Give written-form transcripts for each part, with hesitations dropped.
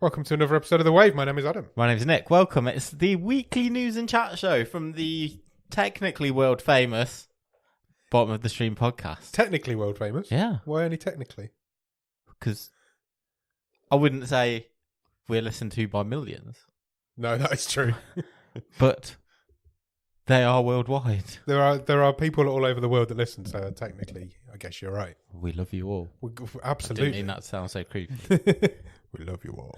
Welcome to another episode of The Wave. My name is Adam. My name's Nick. Welcome. It's the weekly news and chat show from the technically world famous Bottom of the Stream podcast. Technically world famous? Yeah. Why only technically? Because I wouldn't say we're listened to by millions. No, that is true. But they are worldwide. There are people all over the world that listen, so technically, I guess you're right. We love you all. Absolutely. I didn't mean that to sound so creepy. We love you all.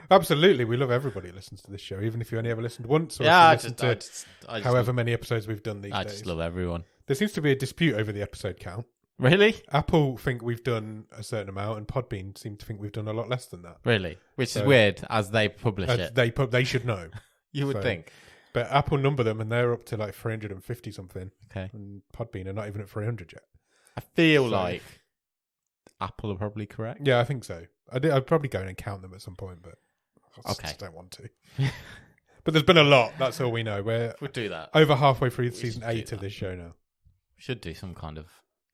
Absolutely, we love everybody who listens to this show, even if you only ever listened once or Yeah, if you listened to however many episodes we've done these days. I just love everyone. There seems to be a dispute over the episode count. Really? Apple think we've done a certain amount, and Podbean seem to think we've done a lot less than that. Really? Which is weird, as they publish it. They should know. You would think. But Apple number them, and they're up to like 350 something. Okay. And Podbean are not even at 300 yet. I feel like Apple are probably correct. Yeah, I think so. I'd probably go in and count them at some point, but I just don't want to. But there's been a lot. That's all we know. We'll do that. Over halfway through season 8 of this show now. We should do some kind of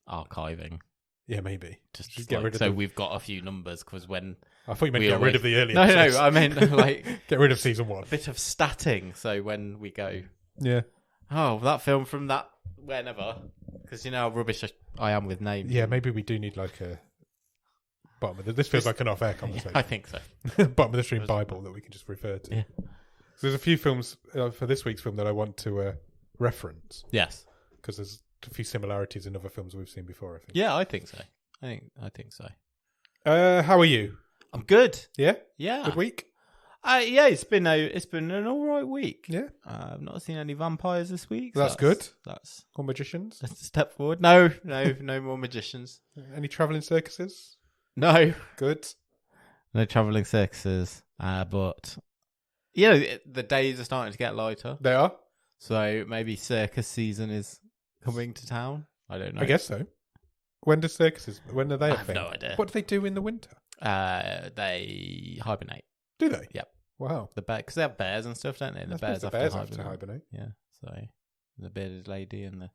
archiving. Yeah, maybe. Just get rid of we've got a few numbers, because when... I thought you meant get rid of the early No, episodes. I meant like... get rid of season 1. A bit of statting, so when we go... Yeah. Oh, that film from that... Whenever. Because you know how rubbish I am with names. Yeah, maybe we do need like a... This feels like an off-air conversation. I think so. Bottom of the Stream Bible that we can just refer to. Yeah. So there's a few films for this week's film that I want to reference. Yes. Because there's a few similarities in other films we've seen before, I think. Yeah, I think so. I think so. How are you? I'm good. Yeah? Yeah. Good week? Yeah, it's been an all right week. Yeah. I've not seen any vampires this week. That's good. That's Or magicians? a step forward. No more magicians. Any travelling circuses? No. Good. No travelling circuses. But you know, the days are starting to get lighter. They are? So maybe circus season is coming to town. I don't know. I guess so. When are they I a have thing? no idea. What do they do in the winter? They hibernate. Do they? Yep. Wow. The bear, because they have bears and stuff, don't they? And the bears have to hibernate. Yeah. So the bearded lady and the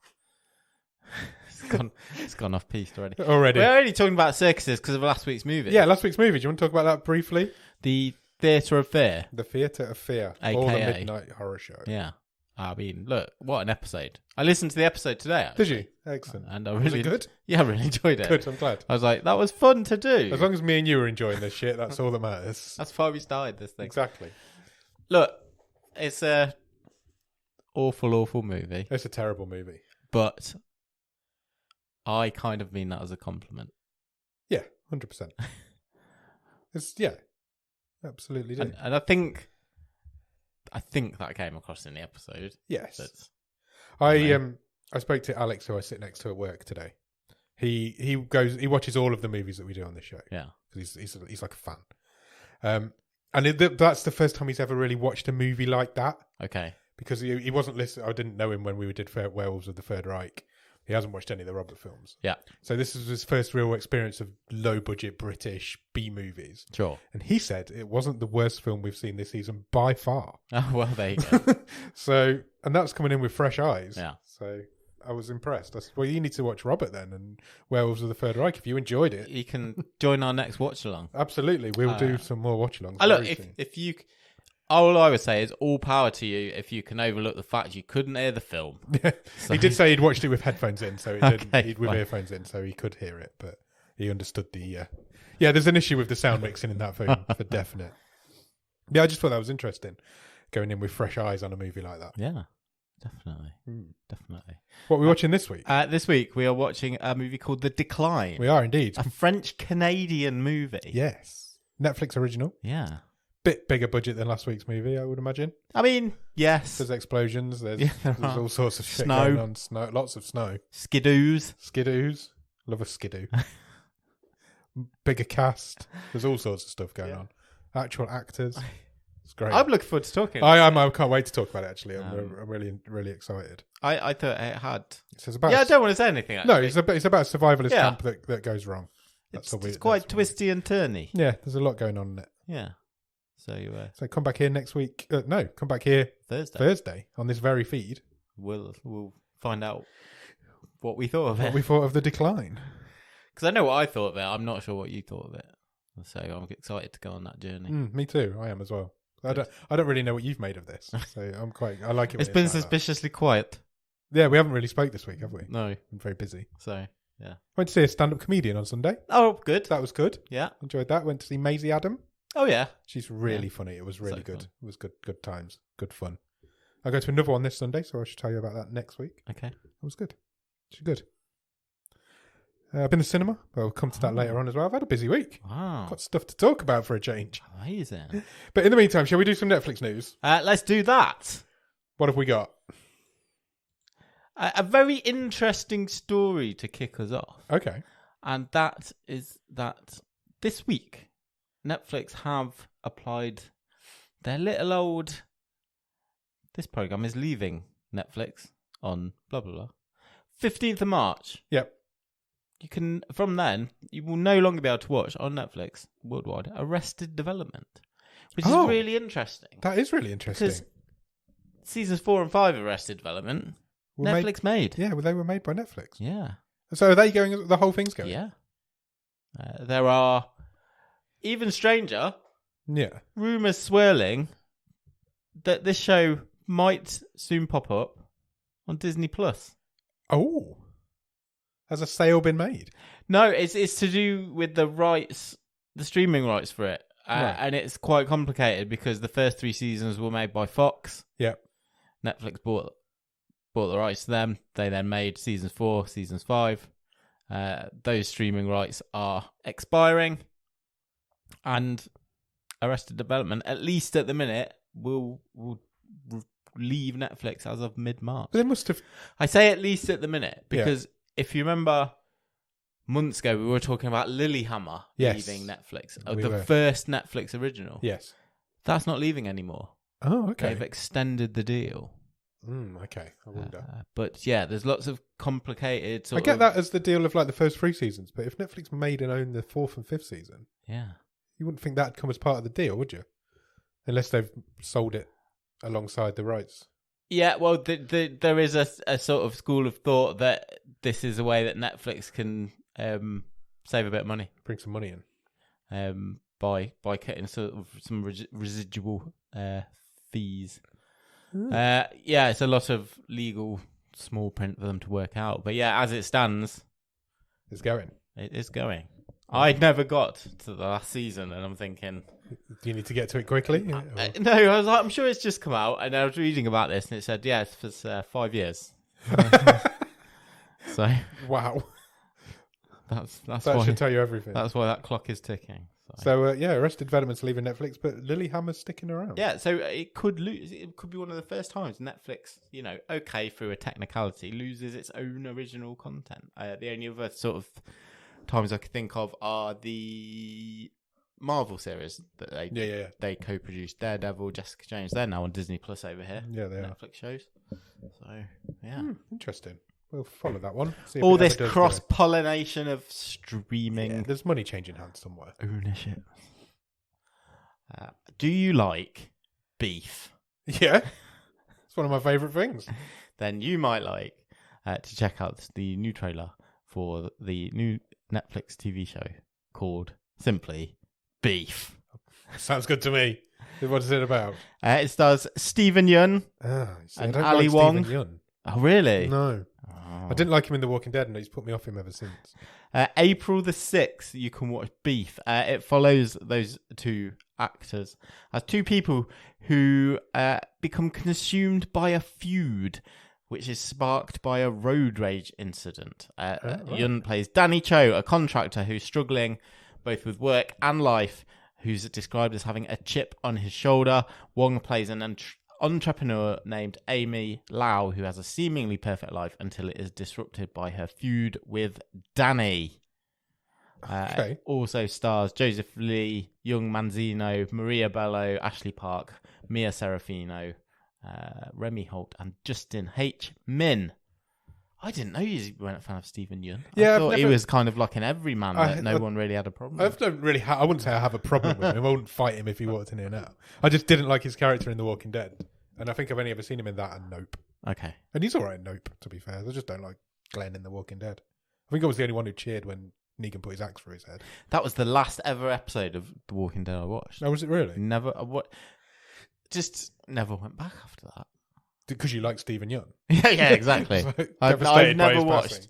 it's gone off piste already. We're only talking about circuses because of last week's movie. Yeah, last week's movie. Do you want to talk about that briefly? The Theatre of Fear. The Theatre of Fear. AKA. Or the Midnight Horror Show. Yeah. I mean, look, what an episode. I listened to the episode today, actually. Did you? Excellent. And I was really it good? Yeah, I really enjoyed it. Good, I'm glad. I was like, that was fun to do. As long as me and you are enjoying this shit, that's all that matters. That's why we started this thing. Exactly. Look, it's a awful movie. It's a terrible movie. But I kind of mean that as a compliment. Yeah, 100%. Yeah, absolutely do. And I think that came across in the episode. Yes. But, I spoke to Alex, who I sit next to at work today. He watches all of the movies that we do on this show. Yeah. Because he's like a fan. And that's the first time he's ever really watched a movie like that. Okay. Because he wasn't listening. I didn't know him when we did Werewolves of the Third Reich. He hasn't watched any of the Robert films. Yeah. So this is his first real experience of low-budget British B-movies. Sure. And he said it wasn't the worst film we've seen this season by far. Oh, well, there you go. And that's coming in with fresh eyes. Yeah. So I was impressed. I said, well, you need to watch Robert then and Werewolves of the Third Reich if you enjoyed it. You can join our next watch-along. Absolutely. We'll do some more watch-alongs. Look, if you... All I would say is all power to you if you can overlook the fact you couldn't hear the film. He did say he'd watched it with headphones in, so with fine. earphones in, so he could hear it, but he understood the... Yeah, there's an issue with the sound mixing in that film, for definite. Yeah, I just thought that was interesting, going in with fresh eyes on a movie like that. Yeah, definitely. Definitely. What are we watching this week? This week we are watching a movie called The Decline. We are indeed. A French-Canadian movie. Yes. Netflix original. Yeah. Bit bigger budget than last week's movie, I would imagine. I mean, yes. There's explosions. There's all sorts of shit Snow. going on. Snow, lots of snow. Skidoos. Love a skidoo. Bigger cast. There's all sorts of stuff going on. Actual actors. It's great. I'm looking forward to talking. I can't wait to talk about it. Actually, I'm really, really excited. I thought it had. It's about I don't want to say anything. Actually. No, it's about a survivalist camp that goes wrong. It's quite twisty and turny. Yeah, there's a lot going on in it. Yeah. So come back here next week. No, come back here Thursday on this very feed. We'll find out what we thought of it. What we thought of The Decline. Because I know what I thought of it. I'm not sure what you thought of it. So I'm excited to go on that journey. Me too. I am as well. I don't really know what you've made of this, so I like it. It's been suspiciously quiet. Yeah, we haven't really spoke this week, have we? No. Been very busy. So, yeah. Went to see a stand-up comedian on Sunday. Oh, good. That was good. Yeah. Enjoyed that. Went to see Maisie Adam. Oh, yeah. She's really funny. It was really So good. fun. It was good times. Good fun. I go to another one this Sunday, so I should tell you about that next week. Okay. It was good. She's good. I've been to cinema. Well, we'll come to that later on as well. I've had a busy week. Wow. Got stuff to talk about for a change. Amazing. But in the meantime, shall we do some Netflix news? Let's do that. What have we got? A very interesting story to kick us off. Okay. And that is that this week, Netflix have applied their little old... This program is leaving Netflix on blah, blah, blah. 15th of March. Yep. You can, from then, you will no longer be able to watch on Netflix worldwide Arrested Development, which is really interesting. That is really interesting. Because seasons 4 and 5 of Arrested Development, Netflix made. Yeah, well, they were made by Netflix. Yeah. So are they going, the whole thing's going? Yeah. There are, even stranger, rumours swirling that this show might soon pop up on Disney Plus. Oh. Has a sale been made? No, it's to do with the rights, the streaming rights for it. Right. And it's quite complicated because the first 3 seasons were made by Fox. Yeah. Netflix bought the rights to them. They then made seasons 4, seasons 5. Those streaming rights are expiring. And Arrested Development, at least at the minute, will leave Netflix as of mid-March. They must have... I say at least at the minute because if you remember months ago, we were talking about Lilyhammer leaving Netflix. First Netflix original. Yes. That's not leaving anymore. Oh, okay. They've extended the deal. Okay, I wonder. But yeah, there's lots of complicated I get that as the deal of like the first 3 seasons, but if Netflix made and owned the 4th and 5th season, you wouldn't think that'd come as part of the deal, would you? Unless they've sold it alongside the rights. Yeah, well, there is a sort of school of thought that this is a way that Netflix can save a bit of money. Bring some money in. By cutting sort of some residual fees. Yeah, it's a lot of legal small print for them to work out. But yeah, as it stands... It's going. It is going. I never got to the last season, and I'm thinking... Do you need to get to it quickly? No, I was like, I'm sure it's just come out, and I was reading about this, and it said, yeah, it's for 5 years. So... Wow. That why, should tell you everything. That's why that clock is ticking. So Arrested Development's leaving Netflix, but Lilyhammer's sticking around. Yeah, so it could lose. It could be one of the first times Netflix, okay, through a technicality, loses its own original content. The only other sort of times I could think of are the Marvel series that they co-produced. Daredevil, Jessica Jones. They're now on Disney Plus over here. Yeah, they Netflix are. shows. So yeah, interesting. We'll follow that one. All this cross-pollination of streaming. Yeah, there's money changing hands somewhere. Ownership. Do you like beef? Yeah. It's one of my favourite things. Then you might like to check out the new trailer for the new Netflix TV show called simply Beef. Sounds good to me. What is it about? It stars Stephen Yeun and Ali Wong. Stephen Yeun. Oh, really? No. I didn't like him in The Walking Dead, and he's put me off him ever since. April the 6th, you can watch Beef. It follows those 2 actors as 2 people who become consumed by a feud, which is sparked by a road rage incident. Yeun plays Danny Cho, a contractor who's struggling both with work and life, who's described as having a chip on his shoulder. Wong plays an entrepreneur named Amy Lau, who has a seemingly perfect life until it is disrupted by her feud with Danny. Okay. Also stars Joseph Lee, Young Manzino, Maria Bello, Ashley Park, Mia Serafino, Remy Holt, and Justin H. Min. I didn't know you weren't a fan of Stephen Yeun. Yeah, I thought he was kind of like an everyman that no one really had a problem with. I wouldn't say I have a problem with him. I wouldn't fight him if he walked in here now. I just didn't like his character in The Walking Dead. And I think I've only ever seen him in that and Nope. Okay. And he's all right in Nope, to be fair. I just don't like Glenn in The Walking Dead. I think I was the only one who cheered when Negan put his axe through his head. That was the last ever episode of The Walking Dead I watched. Oh, was it really? Just never went back after that. Because you like Stephen Young. Yeah, exactly. So I've devastated by never his watched.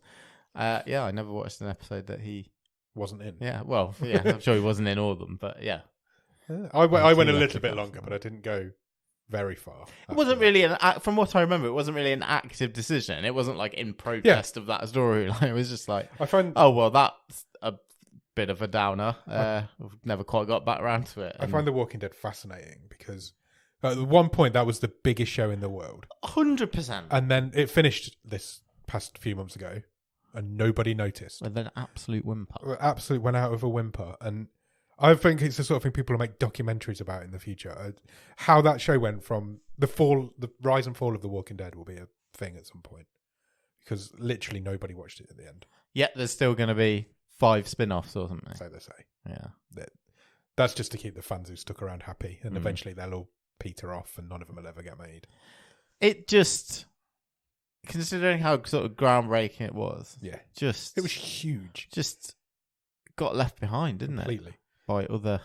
passing. I never watched an episode that he Wasn't in. Yeah, well, yeah, I'm sure he wasn't in all of them, but yeah. I went a He little left bit it longer, but I didn't go very far. It wasn't really from what I remember, it wasn't really an active decision. It wasn't like in protest of that storyline. It was just like, I find oh, well, that's a bit of a downer. I've never quite got back around to it. I find The Walking Dead fascinating because at one point that was the biggest show in the world. 100%. And then it finished this past few months ago and nobody noticed. With an absolute whimper. Absolutely went out of a whimper. And I think it's the sort of thing people will make documentaries about in the future. How that show went from the rise and fall of The Walking Dead will be a thing at some point. Because literally nobody watched it at the end. Yet there's still going to be 5 spin-offs or something. So they say. Yeah. That's just to keep the fans who stuck around happy. And eventually they'll all peter off and none of them will ever get made. It just, considering how sort of groundbreaking it was. Yeah. Just. It was huge. Just got left behind, didn't it? Completely. By other.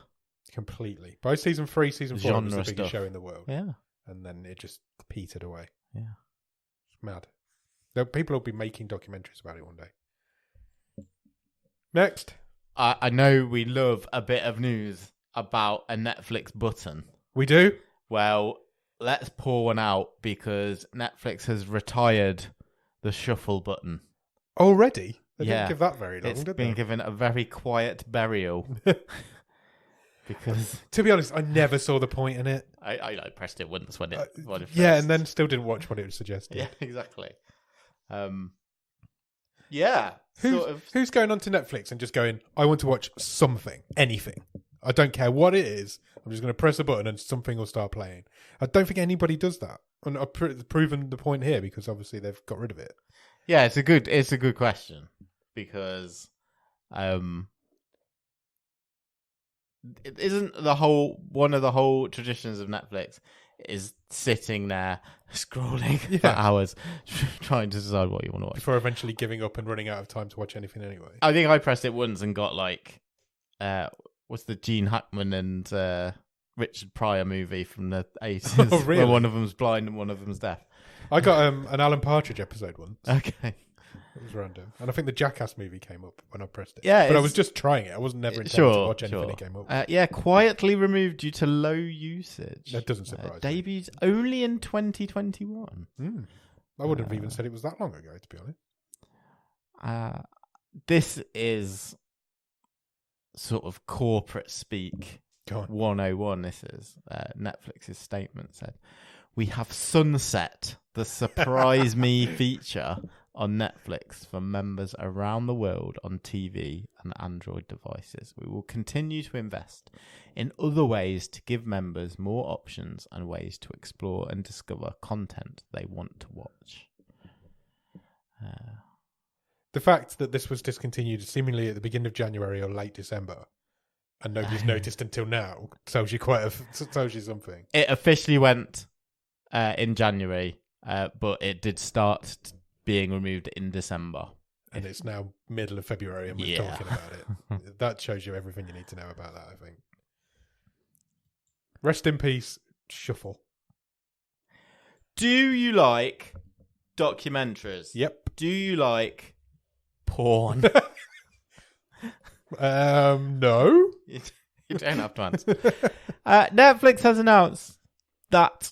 Completely. By season 3, season 4, it was the biggest stuff. show in the world. Yeah. And then it just petered away. Yeah. It's mad. People will be making documentaries about it one day. Next. I know we love a bit of news about a Netflix button. We do? Well, let's pour one out because Netflix has retired the shuffle button. Already? They Yeah. didn't give that very long, It's did been they? given a very quiet burial. Because To be honest, I never saw the point in it. I pressed it once when it Yeah, first- and then still didn't watch what it suggested. Yeah, exactly. Yeah. Who's going onto Netflix and just going, I want to watch something, anything. I don't care what it is. I'm just going to press a button and something will start playing. I don't think anybody does that. And I've proven the point here because obviously they've got rid of it. Yeah, it's a good question because it isn't one of the whole traditions of Netflix is sitting there scrolling for hours trying to decide what you want to watch before eventually giving up and running out of time to watch anything anyway. I think I pressed it once and got like what's the Gene Hackman and Richard Pryor movie from the 80s Oh, really? where one of them's blind and one of them's deaf. I got an Alan Partridge episode once. Okay. It was random. And I think the Jackass movie came up when I pressed it. Yeah, but I was just trying it. I wasn't never intending to watch anything that came up. Quietly removed due to low usage. That doesn't surprise me. Debuted only in 2021. I wouldn't have even said it was that long ago, to be honest. This is sort of corporate speak. Go on. 101, this is. Netflix's statement said, "We have sunset the Surprise Me feature on Netflix for members around the world on TV and Android devices. We will continue to invest in other ways to give members more options and ways to explore and discover content they want to watch." The fact that this was discontinued seemingly at the beginning of January or late December and nobody's noticed until now tells you tells you something. It officially went in January, but it did start being removed in December. And it's now middle of February and we're talking about it. That shows you everything you need to know about that, I think. Rest in peace, Shuffle. Do you like documentaries? Yep. Do you like porn? No. You don't have to answer. Netflix has announced that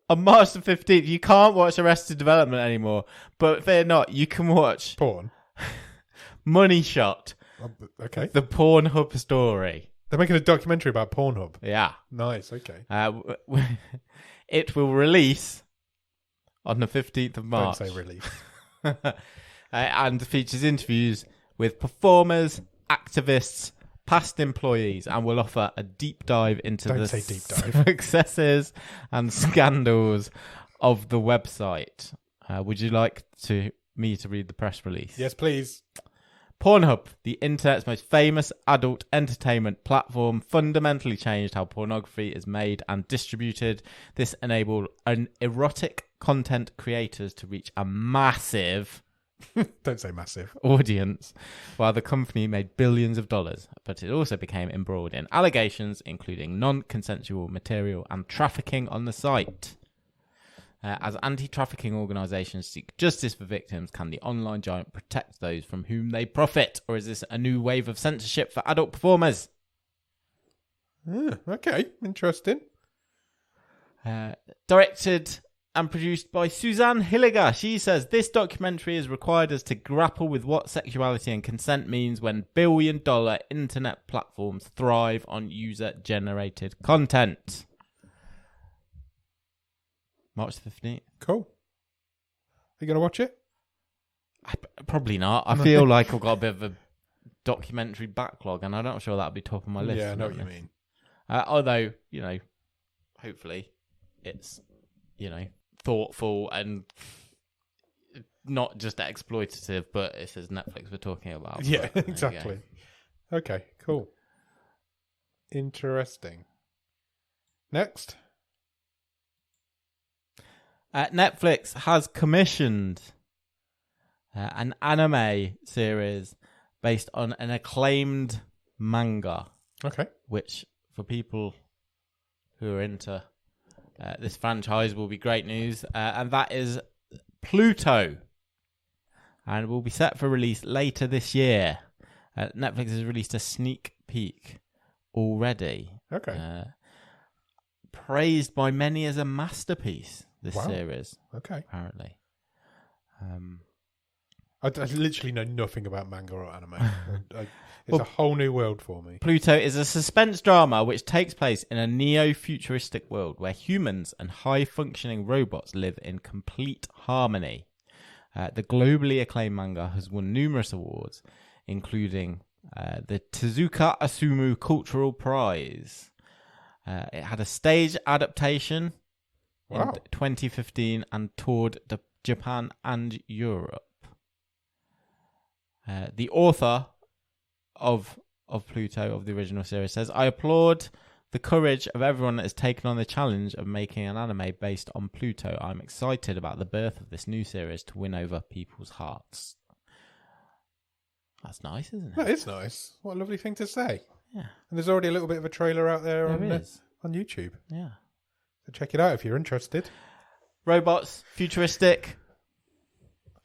on March the 15th, you can't watch Arrested Development anymore. But fear not, you can watch Porn. Money Shot. Okay. The Pornhub story. They're making a documentary about Pornhub. Yeah. Nice, okay. It will release on the 15th of March. Don't say release. And features interviews with performers, activists, past employees, and will offer a deep dive into the successes and scandals of the website. Would you like me to read the press release? Yes, please. Pornhub, the internet's most famous adult entertainment platform, fundamentally changed how pornography is made and distributed. This enabled erotic content creators to reach a massive Don't say massive. audience, while the company made billions of dollars, but it also became embroiled in allegations, including non-consensual material and trafficking on the site. As anti-trafficking organisations seek justice for victims, can the online giant protect those from whom they profit? Or is this a new wave of censorship for adult performers? Okay, interesting. Directed and produced by Suzanne Hilliger. She says, this documentary has required us to grapple with what sexuality and consent means when billion-dollar internet platforms thrive on user-generated content. March the 15th. Cool. Are you going to watch it? Probably not. I feel like I've got a bit of a documentary backlog, and I'm not sure that'll be top of my list. Yeah, I know what you mean. Although, hopefully it's, thoughtful and not just exploitative, but it says Netflix we're talking about. Yeah, exactly. Okay, cool. Interesting. Next. Netflix has commissioned an anime series based on an acclaimed manga. Okay. Which, for people who are into this franchise, will be great news. And that is Pluto. And will be set for release later this year. Netflix has released a sneak peek already. Okay. Praised by many as a masterpiece, this series. Okay. Apparently. I literally know nothing about manga or anime. It's a whole new world for me. Pluto is a suspense drama which takes place in a neo-futuristic world where humans and high-functioning robots live in complete harmony. The globally acclaimed manga has won numerous awards, including the Tezuka Asumu Cultural Prize. It had a stage adaptation in 2015 and toured Japan and Europe. The author of Pluto, of the original series, says, I applaud the courage of everyone that has taken on the challenge of making an anime based on Pluto. I'm excited about the birth of this new series to win over people's hearts. That's nice, isn't it? That is nice. What a lovely thing to say. Yeah. And there's already a little bit of a trailer out there on YouTube. Yeah. So check it out if you're interested. Robots, futuristic,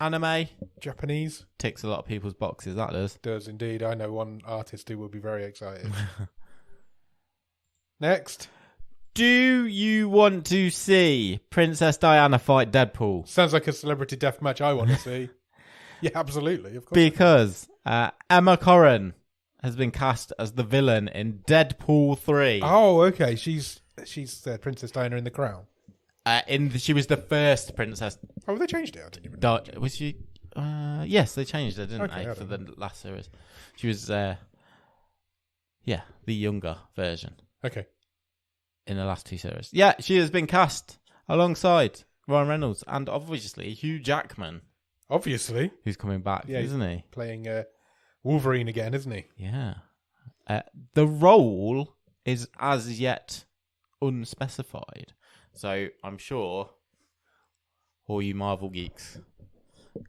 anime. Japanese. Ticks a lot of people's boxes, that does. Does indeed. I know one artist who will be very excited. Next. Do you want to see Princess Diana fight Deadpool? Sounds like a celebrity death match I want to see. Yeah, absolutely. Of course. Because Emma Corrin has been cast as the villain in Deadpool 3. Oh, okay. She's Princess Diana in The Crown. She was the first princess. Oh, they changed it. I didn't even know. Was she? Yes, they changed it, didn't Okay, they, for the last series? She was, the younger version. Okay. In the last two series. Yeah, she has been cast alongside Ryan Reynolds and obviously Hugh Jackman. Obviously. Who's coming back, isn't he? Playing Wolverine again, isn't he? Yeah. The role is as yet unspecified. So I'm sure all you Marvel geeks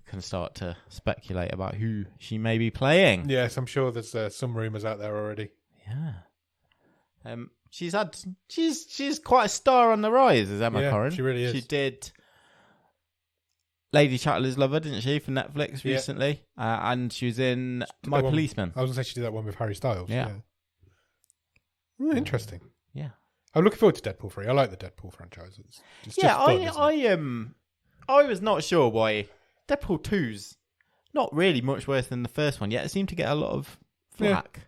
can start to speculate about who she may be playing. Yes, I'm sure there's some rumours out there already. Yeah. She's quite a star on the rise, as Emma Corrin. She really is. She did Lady Chatterley's Lover, didn't she, for Netflix recently? And she was in My Policeman. I was going to say she did that one with Harry Styles. Yeah. Interesting. Yeah. I'm looking forward to Deadpool 3. I like the Deadpool franchise. It's just fun, I was not sure why Deadpool 2's not really much worse than the first one, yet it seemed to get a lot of flack.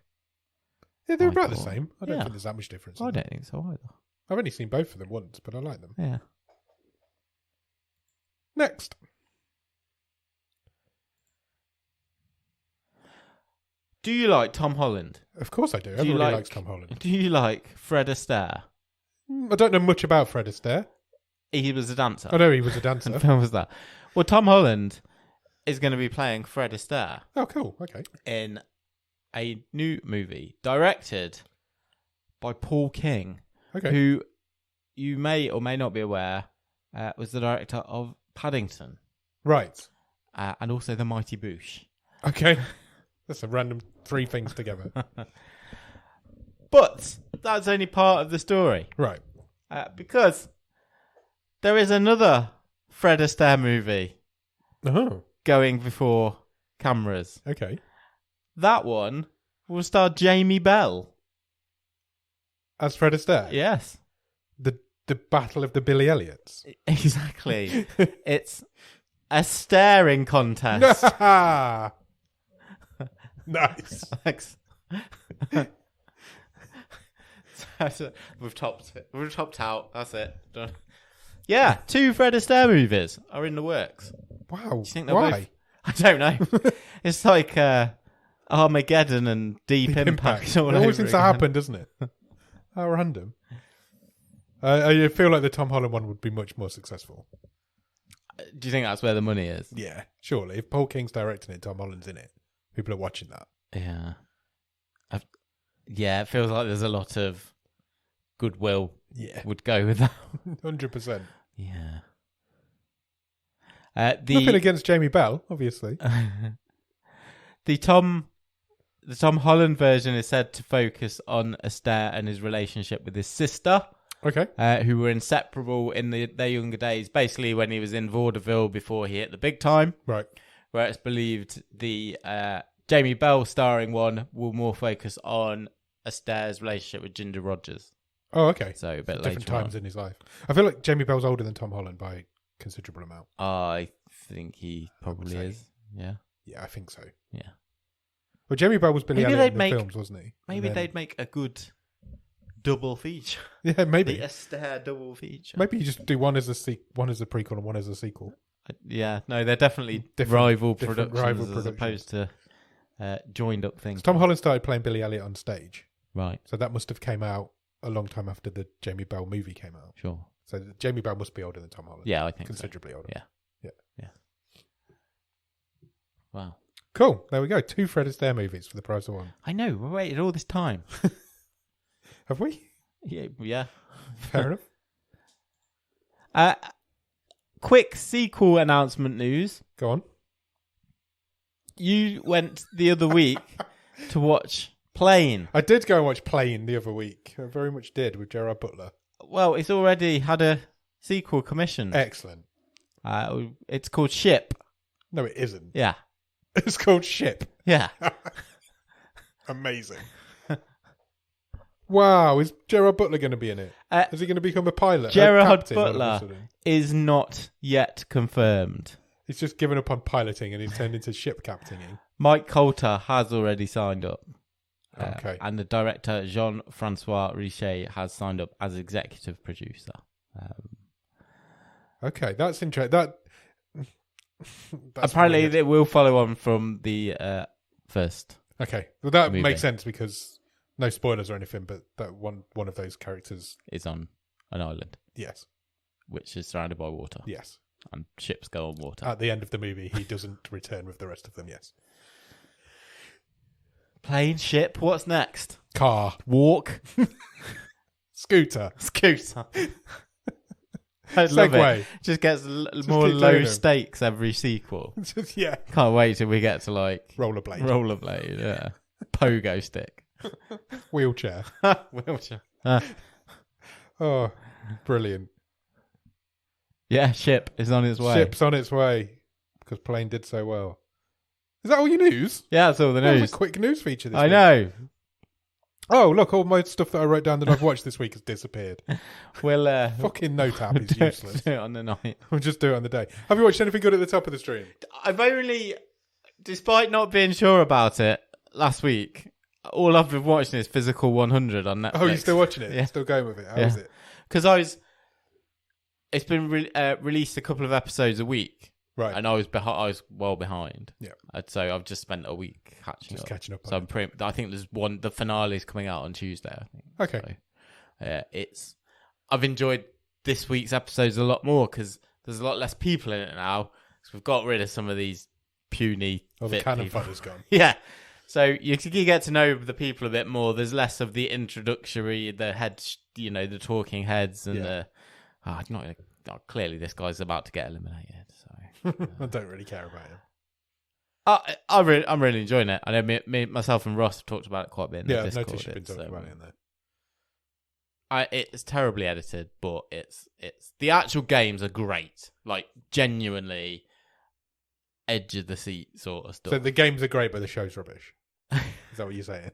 Yeah, they're about the same. I don't think there's that much difference. I don't think so either. I've only seen both of them once, but I like them. Yeah. Next. Do you like Tom Holland? Of course I do. Everybody likes Tom Holland. Do you like Fred Astaire? I don't know much about Fred Astaire. He was a dancer. I know he was a dancer. What film was that? Well, Tom Holland is going to be playing Fred Astaire. Oh, cool. Okay. In a new movie directed by Paul King, who you may or may not be aware was the director of Paddington. Right. and also the Mighty Boosh. Okay. That's a random 3 things together. But that's only part of the story. Right. Because there is another Fred Astaire movie Oh. going before cameras. Okay. That one will star Jamie Bell. As Fred Astaire? Yes. The Battle of the Billy Elliots. Exactly. It's a staring contest. Nice. Thanks. We've topped it. We've topped out. That's it. Done. Yeah, 2 Fred Astaire movies are in the works. Wow. Do you think they'll Why? both- I don't know. It's like Armageddon and Deep Impact. It always seems to happen, doesn't it? How random. I feel like the Tom Holland one would be much more successful. Do you think that's where the money is? Yeah, surely. If Paul King's directing it, Tom Holland's in it. People are watching that. Yeah. Yeah, it feels like there's a lot of goodwill Yeah. would go with that. 100%. Yeah. Nothing against Jamie Bell, obviously. The Tom Holland version is said to focus on Astaire and his relationship with his sister, Okay. who were inseparable in their younger days, basically when he was in vaudeville before he hit the big time. Right. Where it's believed the Jamie Bell starring one will more focus on Astaire's relationship with Ginger Rogers. Oh, okay. So a bit Different later times in his life. I feel like Jamie Bell's older than Tom Holland by a considerable amount. I think he probably say. is. Yeah. Yeah, I think so. Yeah. Well, Jamie Bell was Billy Maybe Elliot in they'd the make- films, wasn't he? Maybe And then- they'd make a good double feature. Yeah, maybe. The Astaire double feature. Maybe you just do one as a prequel and one as a sequel. Yeah, no, they're definitely Different rival productions as productions. opposed to joined up things. Tom Holland started playing Billy Elliot on stage, Right, so that must have came out a long time after the Jamie Bell movie came out. sure. So Jamie Bell must be older than Tom Holland. Yeah, I think so. Considerably older. Yeah. Wow. Cool. There we go. 2 Fred Astaire movies for the price of 1. I know, we waited all this time. Have we? Yeah. Fair enough. Quick sequel announcement news. Go on. You went the other week to watch Plane. I did go and watch Plane the other week. I very much did, with Gerard Butler. Well, it's already had a sequel commissioned. Excellent. It's called Ship. No, it isn't. Yeah. It's called Ship. Yeah. Amazing. Wow, is Gerard Butler going to be in it? Is he going to become a pilot? Gerard captain all of a Butler sudden? is not yet confirmed. He's just given up on piloting and he's turned into ship captaining. Mike Coulter has already signed up. Okay. And the director, Jean-Francois Richet, has signed up as executive producer. Okay, that's interesting. That's Apparently, weird. they will follow on from the first. Okay, well that movie. makes sense because no spoilers or anything, but that one of those characters. Is on an island, Yes, which is surrounded by water. yes. And ships go on water. At the end of the movie, he doesn't return with the rest of them. Yes. Plane, ship, what's next? Car, Walk, scooter, scooter. I love Segway. it. Just gets more keep doing low them. stakes every sequel. Just, yeah. Can't wait till we get to like Rollerblade, rollerblade, yeah, pogo stick, wheelchair. wheelchair. Oh, brilliant! Yeah, ship is on its way. Ship's on its way because Plane did so well. Is that all your news? Yeah, that's all the That was news. a quick news feature this I week. know. Oh, look, all my stuff that I wrote down that I've watched this week has disappeared. We'll Fucking note app is do it- useless. do it on the night. We'll just do it on the day. Have you watched anything good at the top of the stream? I've only, despite not being sure about it last week, all I've been watching is Physical 100 on Netflix. Oh, you're still watching it? Yeah. Still going with it? How Yeah. is it? Because it's been released a couple of episodes a week, Right. and I was well behind. Yeah. So I've just spent a week catching up. Catching up on So I think there's the finale is coming out on Tuesday. I think. Okay. So, I've enjoyed this week's episodes a lot more because there's a lot less people in it now. So we've got rid of some of these puny Oh, the fit cannon people. fodder's gone. Yeah. So you get to know the people a bit more. There's less of the introductory, the the talking heads, and clearly this guy's about to get eliminated. So I don't really care about him. I'm really enjoying it. I know myself and Ross have talked about it quite a bit in the Yeah, I've Discord. noticed you've been talking about it in there. It's terribly edited, but it's the actual games are great. Like genuinely edge of the seat sort of stuff. So the games are great, but the show's rubbish. Is that what you're saying?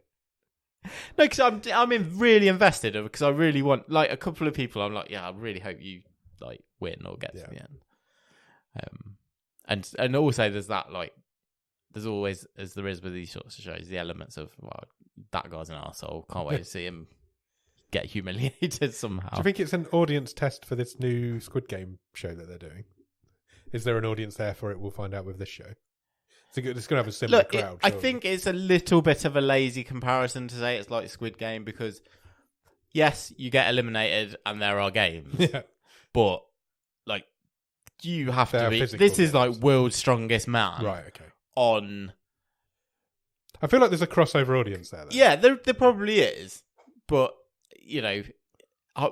No, because I'm really invested because I really want, like, a couple of people. I'm like, yeah, I really hope you like win or get to the end. And also there's that, like, there's always, as there is with these sorts of shows, the elements of, well, that guy's an arsehole. Can't wait to see him get humiliated somehow. Do you think it's an audience test for this new Squid Game show that they're doing? Is there an audience there for it? We'll find out with this show. It's going to have a similar crowd. I think it's a little bit of a lazy comparison to say it's like Squid Game because, yes, you get eliminated and there are games. Yeah. But, like, you have to be... This is games. like World's Strongest Man. Right, okay. On... I feel like there's a crossover audience there. Though. Yeah, there probably is. But, you know,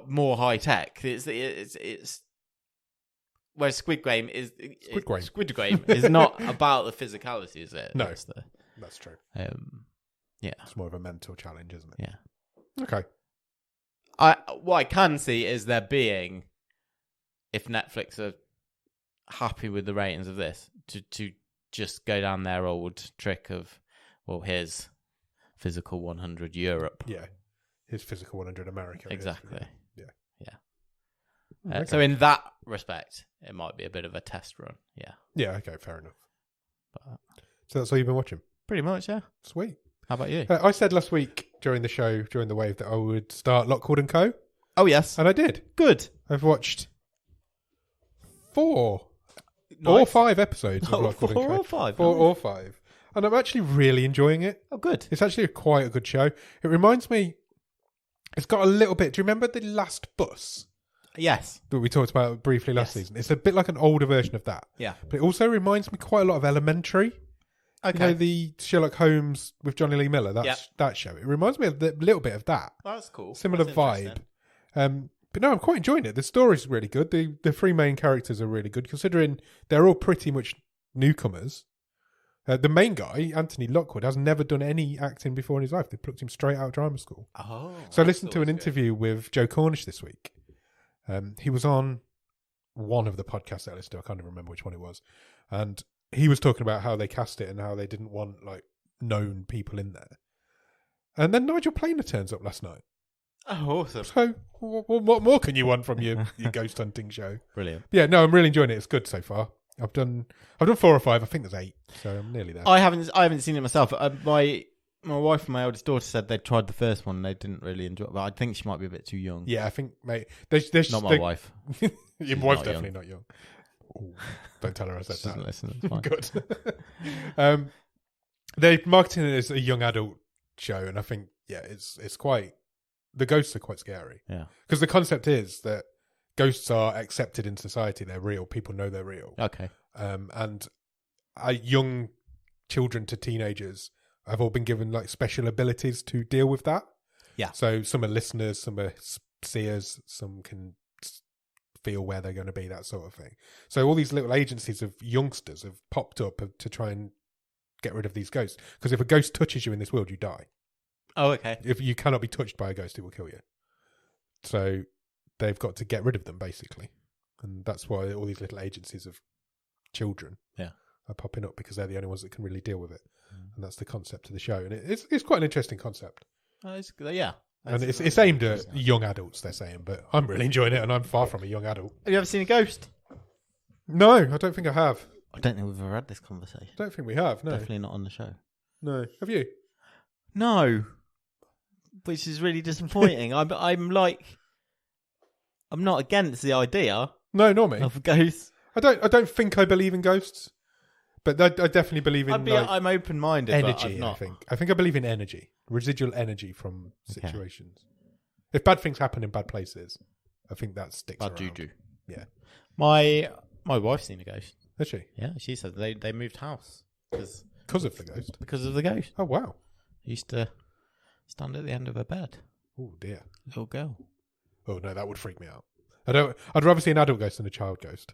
more high tech. It's whereas Squid Game is not about the physicality, is it? No, that's true. Yeah, it's more of a mental challenge, isn't it? Yeah. Okay. What I can see is there being, if Netflix are happy with the ratings of this, to just go down their old trick of, well, here's physical 100 Europe. Yeah. Here's physical 100 America. Exactly. Yeah. Okay. So in that respect, it might be a bit of a test run. Yeah. Yeah, okay, fair enough. But, so that's all you've been watching? Pretty much, yeah. Sweet. How about you? I said last week during the show, during the wave, that I would start Lockwood & Co. Oh, yes. And I did. Good. I've watched 4 or 5 episodes of Lockwood & Co. 4 or 5? 4 or 5. And I'm actually really enjoying it. Oh, good. It's actually quite a good show. It reminds me, it's got a little bit... Do you remember The Last Bus? Yes. That we talked about briefly last season. It's a bit like an older version of that. Yeah. But it also reminds me quite a lot of Elementary. Okay. You know, the Sherlock Holmes with Johnny Lee Miller, that show. It reminds me of a little bit of that. Oh, that's cool. Similar vibe. But no, I'm quite enjoying it. The story's really good. The 3 main characters are really good, considering they're all pretty much newcomers. The main guy, Anthony Lockwood, has never done any acting before in his life. They plucked him straight out of drama school. Oh. So I listened to an interview with Joe Cornish this week. He was on one of the podcasts that I listened to. I can't even remember which one it was. And he was talking about how they cast it and how they didn't want, like, known people in there. And then Nigel Planer turns up last night. Oh, awesome. So what more can you want from your ghost hunting show? Brilliant. Yeah, no, I'm really enjoying it. It's good so far. I've done 4 or 5. I think there's 8, so I'm nearly there. I haven't seen it myself. My wife and my eldest daughter said they tried the first one and they didn't really enjoy it. But I think she might be a bit too young. Yeah, I think, mate. There's not my wife. Your wife's definitely not young. Ooh, don't tell her I said She that. doesn't listen. It's fine. Good. They're marketing it as a young adult show, and I think it's quite. The ghosts are quite scary. Yeah, because the concept is that ghosts are accepted in society. They're real. People know they're real. Okay. And young children to teenagers have all been given like special abilities to deal with that. Yeah. So some are listeners, some are seers, some can feel where they're going to be, that sort of thing. So all these little agencies of youngsters have popped up to try and get rid of these ghosts. Because if a ghost touches you in this world, you die. Oh, okay. If you cannot be touched by a ghost, it will kill you. So they've got to get rid of them, basically. And that's why all these little agencies of children are popping up, because they're the only ones that can really deal with it. And that's the concept of the show. And it's quite an interesting concept. Yeah. And it's aimed at young adults, they're saying, but I'm really enjoying it, and I'm far from a young adult. Have you ever seen a ghost? No, I don't think I have. I don't think we've ever had this conversation. I don't think we have, no. Definitely not on the show. No. Have you? No. Which is really disappointing. I'm not against the idea. No, nor me. Of ghosts. I don't think I believe in ghosts, but I definitely believe in I'm open-minded. energy. But I think I believe in energy, residual energy from situations. If bad things happen in bad places, I think that sticks bad around. juju. Yeah. My wife's seen a ghost. Has she? Yeah, she said they moved house because of the ghost. Because of the ghost. Oh wow! Used to stand at the end of her bed. Oh dear. Little girl. Oh no, that would freak me out. I'd rather see an adult ghost than a child ghost.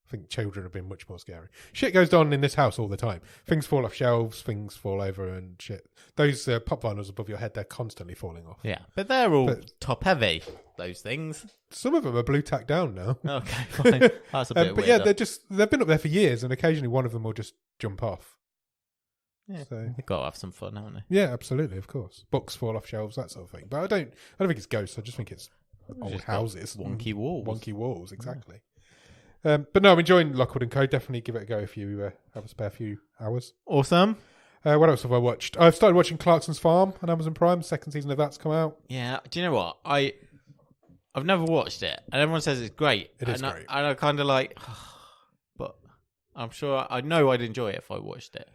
I think children have been much more scary. Shit goes on in this house all the time. Things fall off shelves, things fall over and shit. Those pop vinyls above your head, they're constantly falling off. Yeah, but they're all top heavy, those things. Some of them are blue tacked down now. Okay, fine. That's a bit but weird. yeah, they've been up there for years, and occasionally one of them will just jump off. Yeah, so they've got to have some fun, haven't they? yeah, absolutely, of course. Books fall off shelves, that sort of thing. But I don't think it's ghosts. I just think it's old Just houses, wonky walls. wonky walls, exactly. But no, I'm enjoying Lockwood & Co. Definitely give it a go if you have a spare few hours. Awesome. What else have I watched? I've started watching Clarkson's Farm on Amazon Prime. Second season of that's come out. Yeah, do you know what? I've never watched it, and everyone says it's great. It is great. And I kind of like, but I'm sure I know I'd enjoy it if I watched it.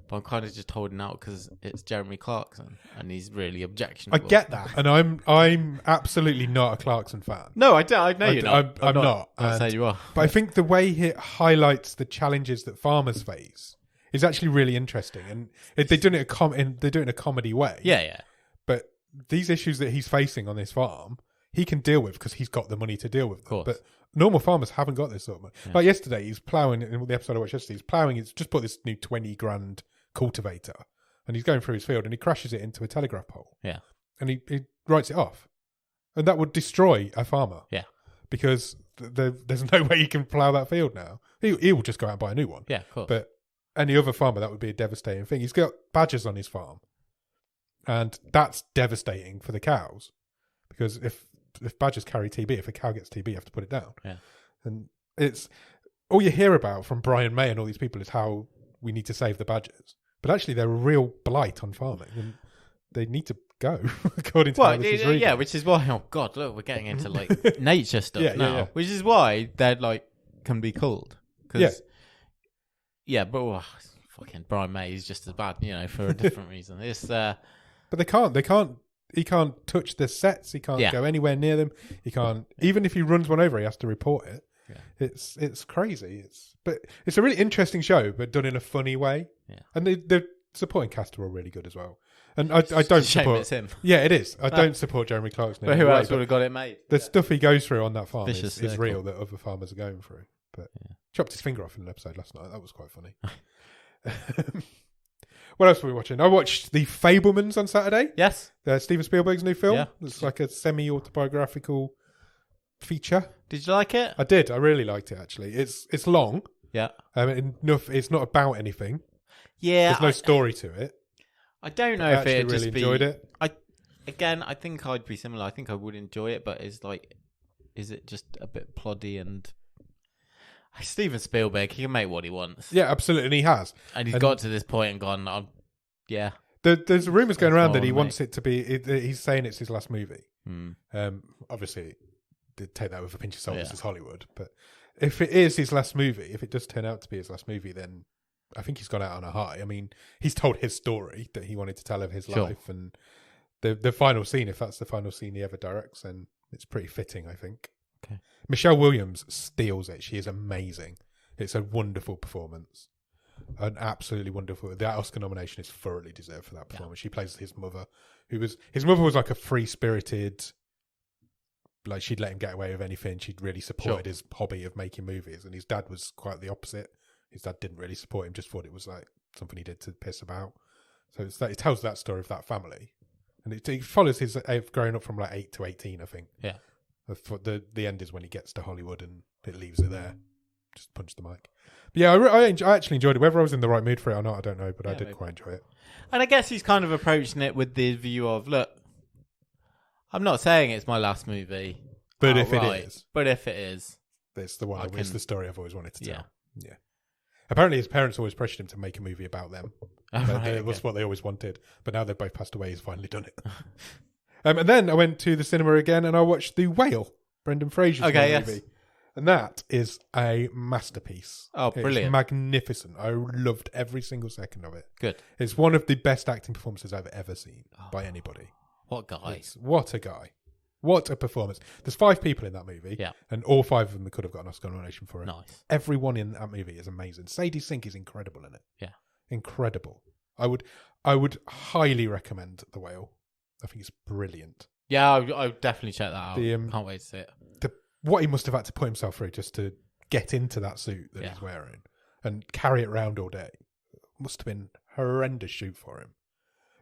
But I'm kind of just holding out because it's Jeremy Clarkson, and he's really objectionable. I get that, and I'm absolutely not a Clarkson fan. No, I know you're not. I'm not. I'll say you are. But I think the way it highlights the challenges that farmers face is actually really interesting, and they do it in a comedy way. Yeah. But these issues that he's facing on this farm, he can deal with because he's got the money to deal with them. Of course. But normal farmers haven't got this sort of money. Yeah. Like yesterday, he's ploughing, in the episode I watched yesterday, he's ploughing, he's just bought this new 20 grand cultivator, and he's going through his field, and he crashes it into a telegraph pole. Yeah. And he writes it off. And that would destroy a farmer. Yeah. Because there's no way he can plough that field now. He will just go out and buy a new one. Yeah, of course. But any other farmer, that would be a devastating thing. He's got badgers on his farm, and that's devastating for the cows, because if badgers carry TB, if a cow gets TB, you have to put it down. Yeah. And it's all you hear about from Brian May and all these people is how we need to save the badgers, but actually they're a real blight on farming, and they need to go according to how this is reading. Yeah, which is why. Oh God, look, we're getting into like nature stuff now, yeah. which is why they're like can be called. But fucking Brian May is just as bad, for a different reason. It's but they can't. He can't touch the sets. He can't go anywhere near them. He can't. Even if he runs one over, he has to report it. Yeah. It's crazy. But it's a really interesting show, but done in a funny way. Yeah. And the supporting cast are all really good as well. And I don't support. It's him. Yeah, it is. I don't support Jeremy Clarkson. But who else would have got it made? The stuff he goes through on that farm Vicious is circle. real that other farmers are going through. But chopped his finger off in an episode last night. That was quite funny. What else were we watching? I watched The Fabelmans on Saturday. Yes. Steven Spielberg's new film. Yeah. It's like a semi-autobiographical feature. Did you like it? I did. I really liked it, actually. It's long. Yeah. Enough. It's not about anything. Yeah. There's no story to it. I don't know I if it really just enjoyed it. I think I'd be similar. I think I would enjoy it, but is it just a bit ploddy? And Steven Spielberg, he can make what he wants. Yeah, absolutely, and he has. And he's got to this point and gone, yeah. There's rumours going around that he wants it to be. He's saying it's his last movie. Obviously, take that with a pinch of salt. This is Hollywood, but if it is his last movie, if it does turn out to be his last movie, then I think he's gone out on a high. I mean, he's told his story that he wanted to tell of his life, and the final scene, if that's the final scene he ever directs, then it's pretty fitting, I think. Okay. Michelle Williams steals it. She is amazing. It's a wonderful performance. An absolutely wonderful. That Oscar nomination is thoroughly deserved for that performance. She plays his mother, his mother was like a free-spirited, like she'd let him get away with anything. She'd really supported his hobby of making movies, and his dad was quite the opposite. His dad didn't really support him, just thought it was like something he did to piss about. So it tells that story of that family, and it follows his growing up from like 8 to 18, I think. Yeah. The end is when he gets to Hollywood and it leaves it there. Just punch the mic. But yeah, I actually enjoyed it. Whether I was in the right mood for it or not, I don't know, but I did quite enjoy it. And I guess he's kind of approaching it with the view of, look, I'm not saying it's my last movie, but if it is, it's the one. It's the story I've always wanted to tell. Yeah. Apparently his parents always pressured him to make a movie about them. It was what they always wanted. But now they've both passed away, he's finally done it. And then I went to the cinema again and I watched The Whale, Brendan Fraser's movie. And that is a masterpiece. Oh, brilliant. It's magnificent. I loved every single second of it. Good. It's one of the best acting performances I've ever seen by anybody. What guy. What a guy. What a performance. There's 5 people in that movie. Yeah. And all 5 of them could have got an Oscar nomination for it. Nice. Everyone in that movie is amazing. Sadie Sink is incredible in it. Yeah. Incredible. I would highly recommend The Whale. I think it's brilliant. Yeah, I would definitely check that out. Can't wait to see it. What he must have had to put himself through just to get into that suit that Yeah. he's wearing and carry it around all day. Must have been a horrendous shoot for him.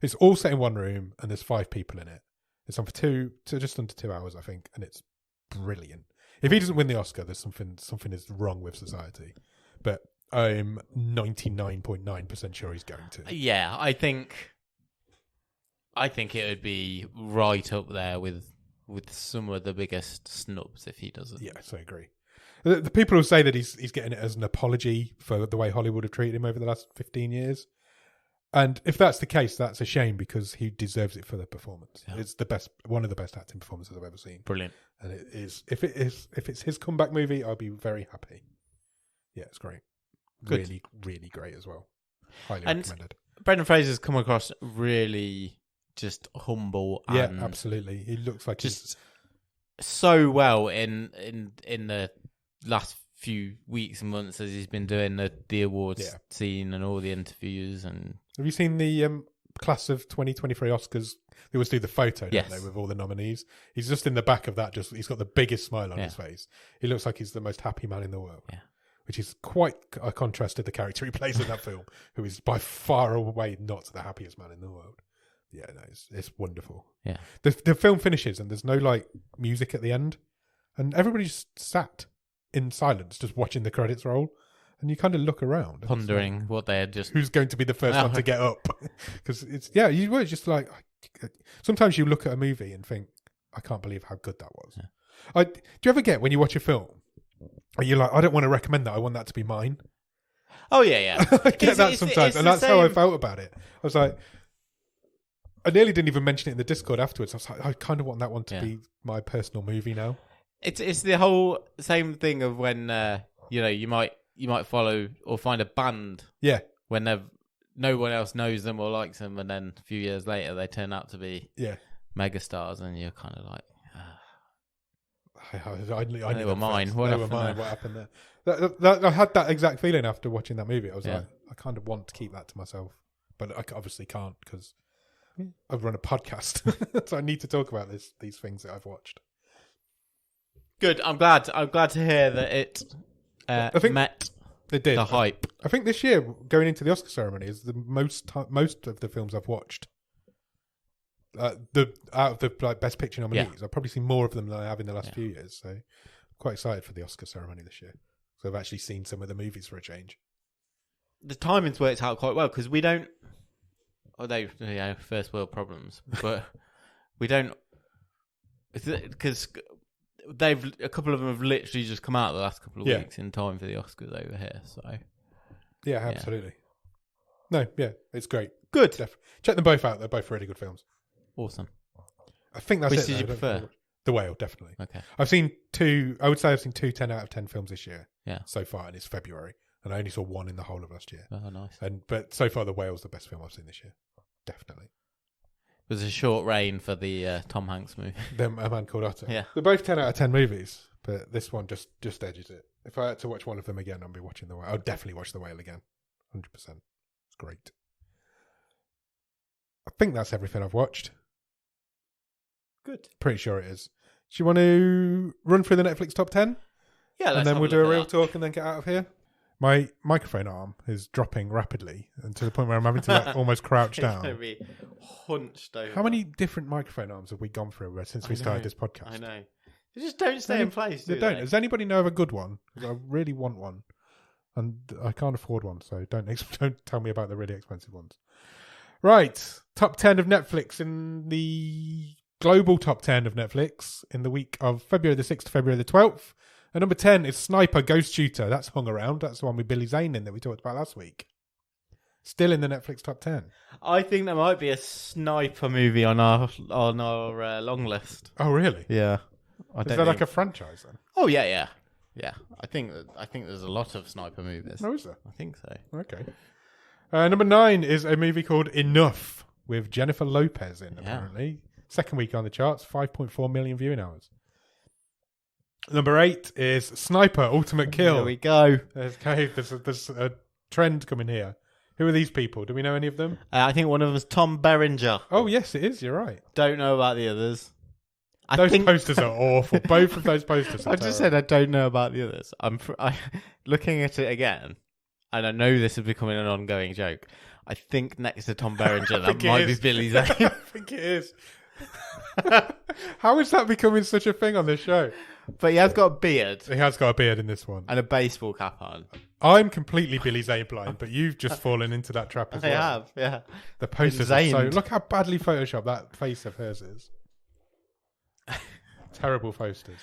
It's all set in one room, and there's 5 people in it. It's on for just under 2 hours, I think, and it's brilliant. If he doesn't win the Oscar, there's something is wrong with society. But I'm 99.9% sure he's going to. Yeah, I think it would be right up there with some of the biggest snubs if he doesn't. Yes, I agree. The people who say that he's getting it as an apology for the way Hollywood have treated him over the last 15 years. And if that's the case, that's a shame because he deserves it for the performance. Yeah. It's one of the best acting performances I've ever seen. Brilliant. And it is. If it's his comeback movie, I'll be very happy. Yeah, it's great. Good. Really, really great as well. Highly recommended. Brendan Fraser's come across really just humble. Yeah, and absolutely. He looks like just so well in the last few weeks and months as he's been doing the awards scene and all the interviews. And have you seen the class of 2023 Oscars? They always do the photo, don't they, with all the nominees? He's just in the back of that. He's got the biggest smile on his face. He looks like he's the most happy man in the world. Yeah. Which is quite a contrast to the character he plays in that film, who is by far away not the happiest man in the world. Yeah, no, it's wonderful. Yeah, the film finishes and there's no like music at the end, and everybody just sat in silence, just watching the credits roll, and you kind of look around, pondering what they had just. Who's going to be the first one to get up? Because you were just like. Sometimes you look at a movie and think, I can't believe how good that was. Yeah. Do you ever get when you watch a film? Are you like, I don't want to recommend that. I want that to be mine. Oh yeah. I get that sometimes, and that's how I felt about it. I was like, I nearly didn't even mention it in the Discord afterwards. I was like, I kind of want that one to be my personal movie now. It's the whole same thing of when you might follow or find a band. Yeah. When no one else knows them or likes them, and then a few years later they turn out to be megastars, and you're kind of like. I knew they were mine. What happened there? I had that exact feeling after watching that movie. I was like, I kind of want to keep that to myself, but I obviously can't because I run a podcast, so I need to talk about these things that I've watched. Good. I'm glad to hear that it I think met it did. The hype. I think this year, going into the Oscar ceremony, is the most of the films I've watched. Out of the best picture nominees, I've probably seen more of them than I have in the last few years. So, I'm quite excited for the Oscar ceremony this year. So I've actually seen some of the movies for a change. The timing's worked out quite well because we don't. Although first world problems, but we don't because a couple of them have literally just come out the last couple of weeks in time for the Oscars over here. So yeah, absolutely. No, it's great. Good. Check them both out. They're both really good films. Awesome. I think that's Which it. Which did you prefer? The Whale, definitely. Okay. I've seen two. I would say I've seen 2 10 out of 10 films this year. Yeah. So far, and it's February, and I only saw one in the whole of last year. Oh, nice. But so far, The Whale's the best film I've seen this year. Definitely. It was a short reign for the Tom Hanks movie. A Man Called Otto. Yeah. They're both 10 out of 10 movies, but this one just edges it. If I had to watch one of them again, I'd be watching The Whale. I'd definitely watch The Whale again. 100%. It's great. I think that's everything I've watched. Good. Pretty sure it is. Do you want to run through the Netflix top 10? Yeah, let's and then have we'll do a real that. talk and then get out of here. My microphone arm is dropping rapidly and to the point where I'm having to like, almost crouch down. It's going to be hunched over. How many different microphone arms have we gone through since we started this podcast? I know. They just don't stay in place, do they? Don't. Does anybody know of a good one? I really want one. And I can't afford one, so don't tell me about the really expensive ones. Right. Top 10 of Netflix in the global top 10 of Netflix in the week of February the 6th to February the 12th. And number 10 is Sniper Ghost Shooter. That's hung around. That's the one with Billy Zane in that we talked about last week. Still in the Netflix top 10. I think there might be a sniper movie on our long list. Oh, really? Yeah. Is that like a franchise then? Oh, yeah. I think there's a lot of sniper movies. Oh, is there? I think so. Okay. Number 9 is a movie called Enough with Jennifer Lopez in, apparently. Second week on the charts, 5.4 million viewing hours. Number 8 is Sniper Ultimate Kill. There we go. There's a trend coming here. Who are these people? Do we know any of them? I think one of them is Tom Berenger. Oh, yes, it is. You're right. Don't know about the others. Those posters are awful. Both of those posters are I've just said I don't know about the others. Looking at it again, and I know this is becoming an ongoing joke. I think next to Tom Berenger, that might be Billy Zane. I think it is. How is that becoming such a thing on this show? But he has got a beard. He has got a beard in this one. And a baseball cap on. I'm completely Billy Zane blind, but you've just fallen into that trap as well. I have, yeah. The posters are so... Look how badly photoshopped that face of hers is. Terrible posters.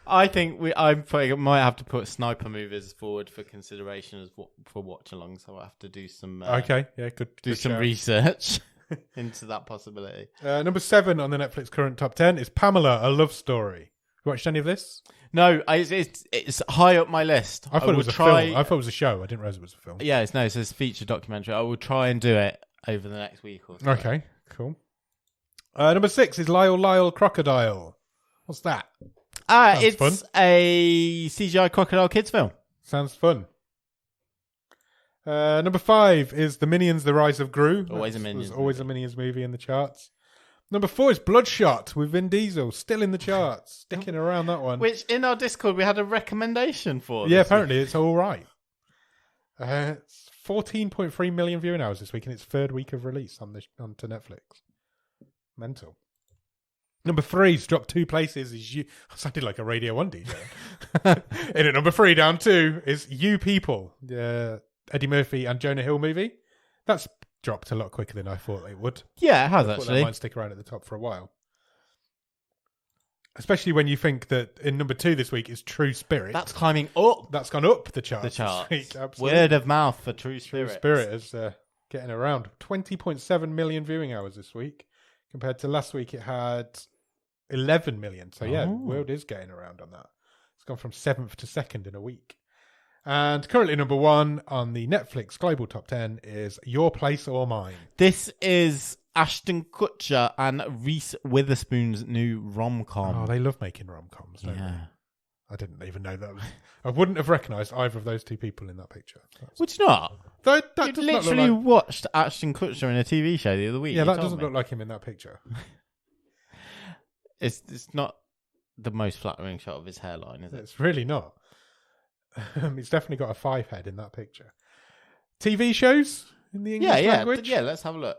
I think I might have to put sniper movies forward for consideration for watch along, so I have to do some good some research into that possibility. Number 7 on the Netflix current top 10 is Pamela: A Love Story. You watched any of this? No, it's high up my list. I thought it was a film. I thought it was a show. I didn't realize it was a film. Yeah, it's a feature documentary. I will try and do it over the next week or so. Okay, cool. Number 6 is Lyle Crocodile. What's that? It's fun. a CGI crocodile kids film. Sounds fun. Number 5 is The Minions: The Rise of Gru. Always a Minions movie in the charts. Number 4 is Bloodshot with Vin Diesel, still in the charts, sticking around that one. Which in our Discord we had a recommendation for. Yeah, apparently it's all right. It's 14.3 million viewing hours this week in its third week of release onto Netflix. Mental. Number 3's dropped 2 places. I sounded like a Radio 1 DJ. In at number 3, down 2, is You People, the Eddie Murphy and Jonah Hill movie. That's dropped a lot quicker than I thought it would. Yeah, it has I actually. thought that might stick around at the top for a while. Especially when you think that in number 2 this week is True Spirit. That's climbing up. That's gone up the charts. This week. Absolutely. Word of mouth for True Spirit. True Spirit is getting around. 20.7 million viewing hours this week. Compared to last week, it had 11 million. So yeah, the world is getting around on that. It's gone from 7th to 2nd in a week. And currently number 1 on the Netflix Global Top 10 is Your Place or Mine. This is Ashton Kutcher and Reese Witherspoon's new rom-com. Oh, they love making rom-coms, don't they? I didn't even know that. I wouldn't have recognised either of those 2 people in that picture. Would you not? That you does literally not look like... watched Ashton Kutcher in a TV show the other week. Yeah, that doesn't look like him in that picture. It's not the most flattering shot of his hairline, is it? It's really not. He's definitely got a 5 head in that picture. TV shows in the English language? Yeah, let's have a look.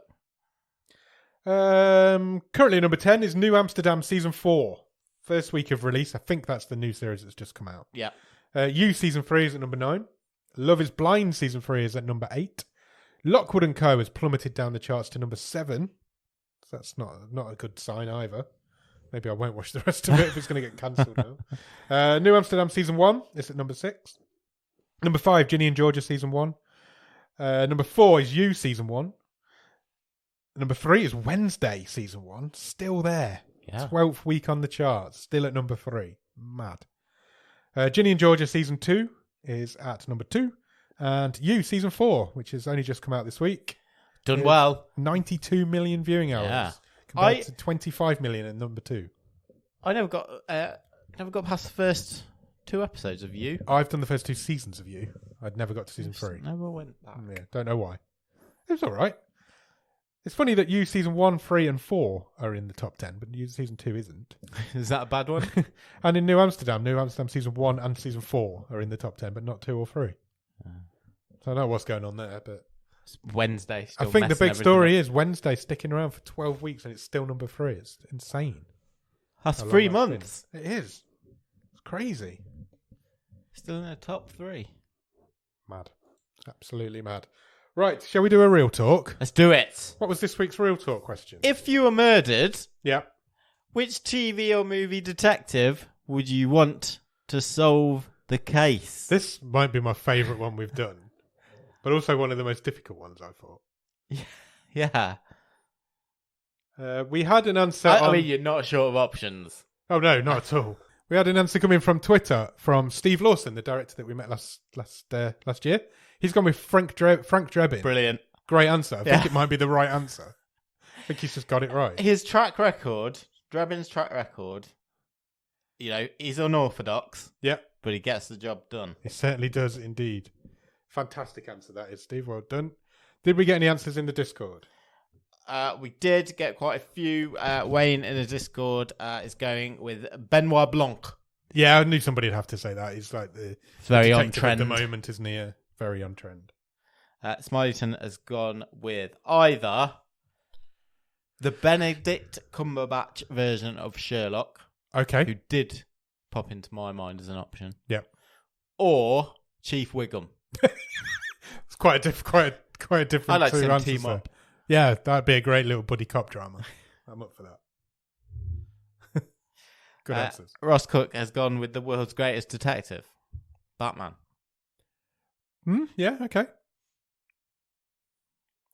Currently number 10 is New Amsterdam Season 4. First week of release. I think that's the new series that's just come out. Yeah. You Season 3 is at number 9. Love is Blind Season 3 is at number 8. Lockwood & Co. has plummeted down the charts to number 7. So that's not a good sign either. Maybe I won't watch the rest of it if it's going to get cancelled now. New Amsterdam Season 1 is at number 6. Number 5, Ginny and Georgia Season 1. Number 4 is You Season 1. Number 3 is Wednesday Season 1. Still there. Yeah. 12th week on the charts. Still at number 3. Mad. Ginny and Georgia Season 2 is at number 2. And You Season 4, which has only just come out this week. Done well. 92 million viewing hours. Yeah. Compared to 25 million at number 2. I never got past the first 2 episodes of You. I've done the first 2 seasons of You. I'd never got to season 3. Never went back. Yeah, don't know why. It was all right. It's funny that You Season 1, 3 and 4 are in the top 10, but You Season 2 isn't. Is that a bad one? And in New Amsterdam Season 1 and Season 4 are in the top 10, but not 2 or 3. So I don't know what's going on there, but... It's Wednesday. I think the big story is Wednesday sticking around for 12 weeks and it's still number 3. It's insane. That's 3 months. It is. It's crazy. Still in the top 3. Mad. Absolutely mad. Right, shall we do a real talk? Let's do it. What was this week's real talk question? If you were murdered, yeah, which TV or movie detective would you want to solve the case? This might be my favourite one we've done, but also one of the most difficult ones, I thought. Yeah. We had an answer I mean, you're not short of options. Oh, no, not at all. We had an answer come in from Twitter from Steve Lawson, the director that we met last year. He's gone with Frank Drebin. Brilliant. Great answer. I think it might be the right answer. I think he's just got it right. His track record, Drebin's track record, he's unorthodox. Yeah. But he gets the job done. He certainly does indeed. Fantastic answer that is, Steve. Well done. Did we get any answers in the Discord? We did get quite a few. Wayne in the Discord is going with Benoit Blanc. Yeah, I knew somebody'd have to say that. He's like the very on detective trend at the moment, isn't he? Very on trend. Smileyton has gone with either the Benedict Cumberbatch version of Sherlock, Okay. who did pop into my mind as an option. Yeah. Or Chief Wiggum. It's quite a different. I like two to answers team there. up. Yeah, that'd be a great little buddy cop drama. I'm up for that. Good answers. Ross Cook has gone with the world's greatest detective, Batman. Yeah. Okay.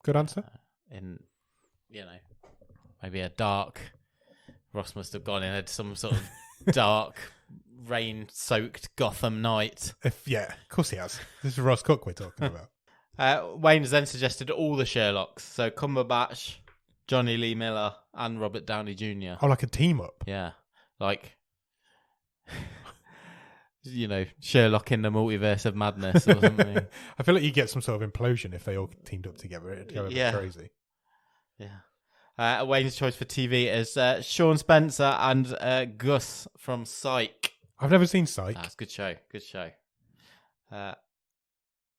Good answer. In, maybe a dark. Ross must have gone in at some sort of dark, rain-soaked Gotham night. Of course he has. This is Ross Cook we're talking about. Wayne has then suggested all the Sherlocks. So Cumberbatch, Johnny Lee Miller, and Robert Downey Jr. Oh, like a team up. Yeah. Like, Sherlock in the multiverse of madness or something. I feel like you get some sort of implosion if they all teamed up together. It'd go a bit crazy. Yeah. Wayne's choice for TV is Sean Spencer and Gus from Psych. I've never seen Psych. That's a good show. Good show.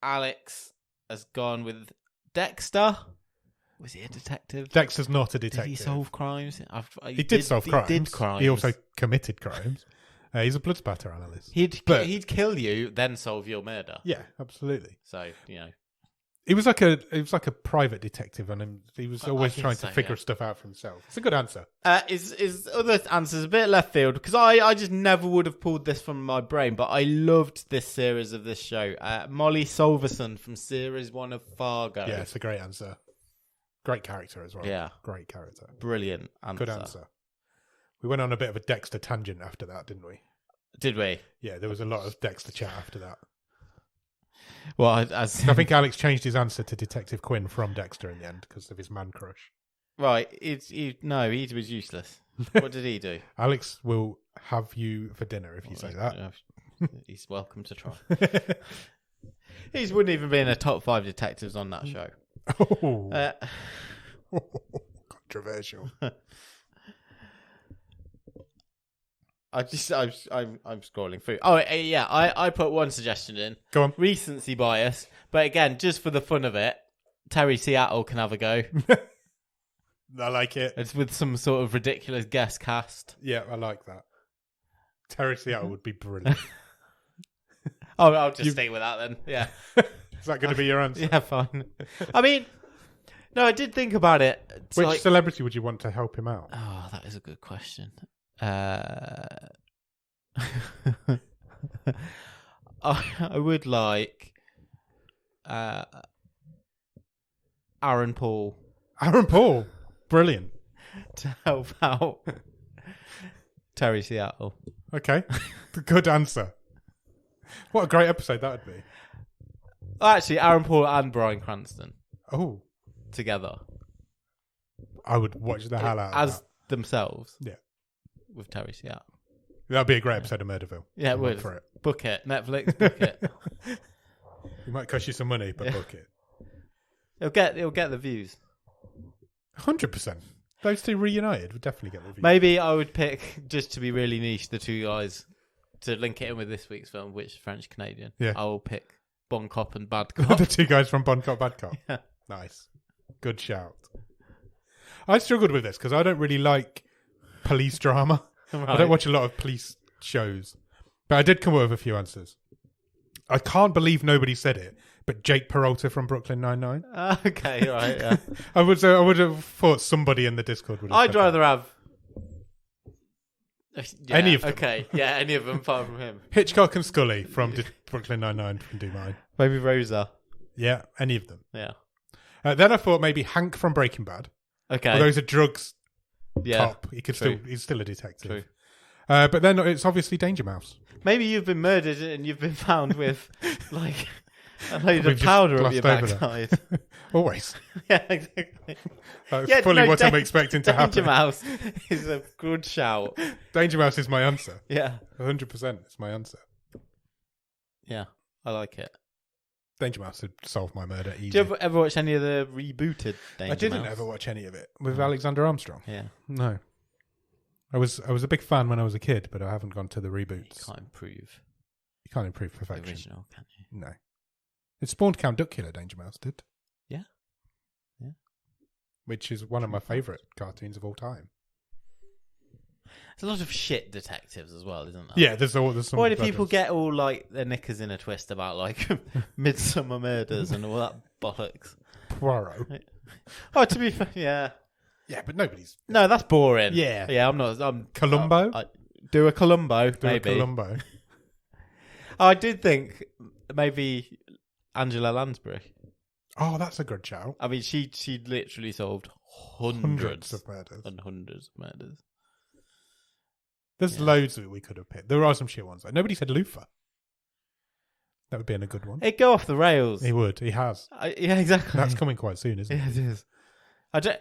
Alex has gone with Dexter. Was he a detective? Dexter's not a detective. Did he solve crimes? He did solve crimes. He did crimes. He also committed crimes. He's a blood spatter analyst. He'd kill you, then solve your murder. Yeah, absolutely. So he was like a private detective, and he was always trying to figure stuff out for himself. It's a good answer. His other answers a bit left field because I just never would have pulled this from my brain, but I loved this series of this show. Molly Solverson from series 1 of Fargo. Yeah, it's a great answer. Great character as well. Yeah, great character. Brilliant answer. Good answer. We went on a bit of a Dexter tangent after that, didn't we? Did we? Yeah, there was a lot of Dexter chat after that. Well, I think Alex changed his answer to Detective Quinn from Dexter in the end because of his man crush. Right. He was useless. What did he do? Alex will have you for dinner if you say that. He's welcome to try. He wouldn't even be in the top 5 detectives on that show. Oh. Controversial. I'm scrolling through. Oh yeah, I put one suggestion in. Go on. Recency bias, but again, just for the fun of it, Terry Seattle can have a go. I like it. It's with some sort of ridiculous guest cast. Yeah, I like that. Terry Seattle would be brilliant. I'll just stay with that then. Yeah. Is that going to be your answer? Yeah, fine. I mean, no, I did think about it. It's Which celebrity would you want to help him out? Oh, that is a good question. I would like Aaron Paul. Aaron Paul, brilliant. To help out Terry Seattle. Okay, good answer. What a great episode that would be. Actually, Aaron Paul and Bryan Cranston. Oh, together. I would watch the hell out of as themselves. Yeah, with Terry Seattle. That'd be a great episode of Murderville. Yeah, it would. For it. Book it, Netflix. Book it. It might cost you some money, but book it. It'll get the views. 100%. Those two reunited would definitely get the views. Maybe I would pick, just to be really niche, the two guys to link it in with this week's film, which is French Canadian. Yeah. I will pick Bon Cop and Bad Cop. The two guys from Bon Cop, Bad Cop. Yeah. Nice. Good shout. I struggled with this because I don't really like police drama. Right. I don't watch a lot of police shows. But I did come up with a few answers. I can't believe nobody said it, but Jake Peralta from Brooklyn Nine-Nine. Okay, right, yeah. I would have thought somebody in the Discord would have I'd rather have... Yeah, any of them. Okay, yeah, any of them apart from him. Hitchcock and Scully from Brooklyn Nine-Nine can do mine. Maybe Rosa. Yeah, any of them. Yeah. Then I thought maybe Hank from Breaking Bad. Okay. Although he's a drugs yeah. cop, he's still a detective. True. But then it's obviously Danger Mouse. Maybe you've been murdered and you've been found with like a load of powder up your backside. Always. Yeah, exactly. That's fully what I'm expecting to happen. Danger Mouse is a good shout. Danger Mouse is my answer. Yeah. 100% it's my answer. Yeah, I like it. Danger Mouse had solved my murder easy. Do you ever watch any of the rebooted Danger I didn't Mouse? ever watch any of it with Alexander Armstrong. Yeah. No. I was a big fan when I was a kid, but I haven't gone to the reboots. You can't improve You can't improve the perfection. original, can you? No. It spawned Count Duckula, Danger Mouse did. Yeah. Yeah. Which is one of my favourite cartoons of all time. There's a lot of shit detectives as well, isn't there? Yeah, there's some. Why do people get all like their knickers in a twist about like Midsummer Murders and all that bollocks? Poirot. Oh, to be fair, yeah. Yeah, but nobody's. No, that's boring. Yeah. Yeah, I'm not. I'm Columbo? Do a Columbo, Do maybe. a Columbo. I did think maybe Angela Lansbury. Oh, that's a good shout. I mean, she literally solved hundreds of murders. and hundreds of murders. There's loads that we could have picked. There are some shit ones. Like, nobody said Lufa. That would be a good one. It'd go off the rails. He would. He has. Yeah, exactly. That's coming quite soon, isn't it? Yeah, it is. I don't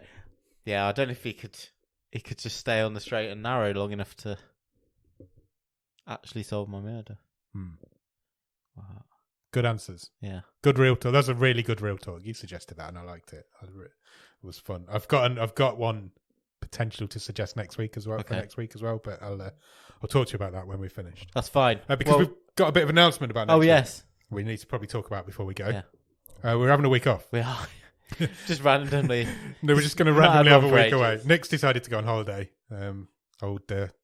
know if he could just stay on the straight and narrow long enough to actually solve my murder. Wow. Good answers. Yeah. Good real talk. That's a really good real talk. You suggested that, and I liked it. It was fun. I've got one potential to suggest next week as well. Okay. For next week as well, but I'll talk to you about that when we're finished. That's fine. Because we've got a bit of announcement about next week. Yes. We need to probably talk about before we go. Yeah. We're having a week off. We are. Just randomly. No, we're just going to randomly have a week ages. away. Nick's decided to go on holiday. Old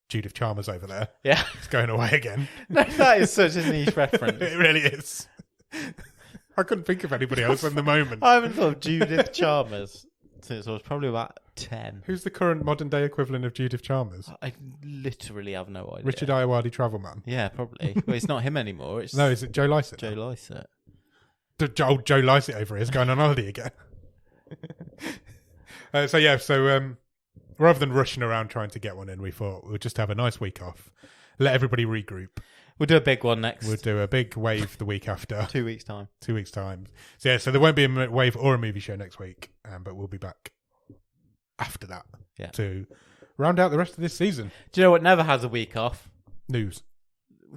Judith Chalmers over there. Yeah. He's going away again. No, that is such a niche reference. It really is. I couldn't think of anybody else at the moment. I haven't thought of Judith Chalmers since I was probably about 10. Who's the current modern day equivalent of Judith Chalmers? I literally have no idea. Richard Iowadi Travelman. Yeah, probably. Well, it's not him anymore. It's No, is it Joe Lycett? Joe Lycett. Old Joe Lycett over here is going on holiday again. So rather than rushing around trying to get one in, we thought we'll just have a nice week off, let everybody regroup. We'll do a big one next. We'll do a big wave the week after. 2 weeks' time. 2 weeks' time. So there won't be a wave or a movie show next week, but we'll be back after that to round out the rest of this season. Do you know what never has a week off? News.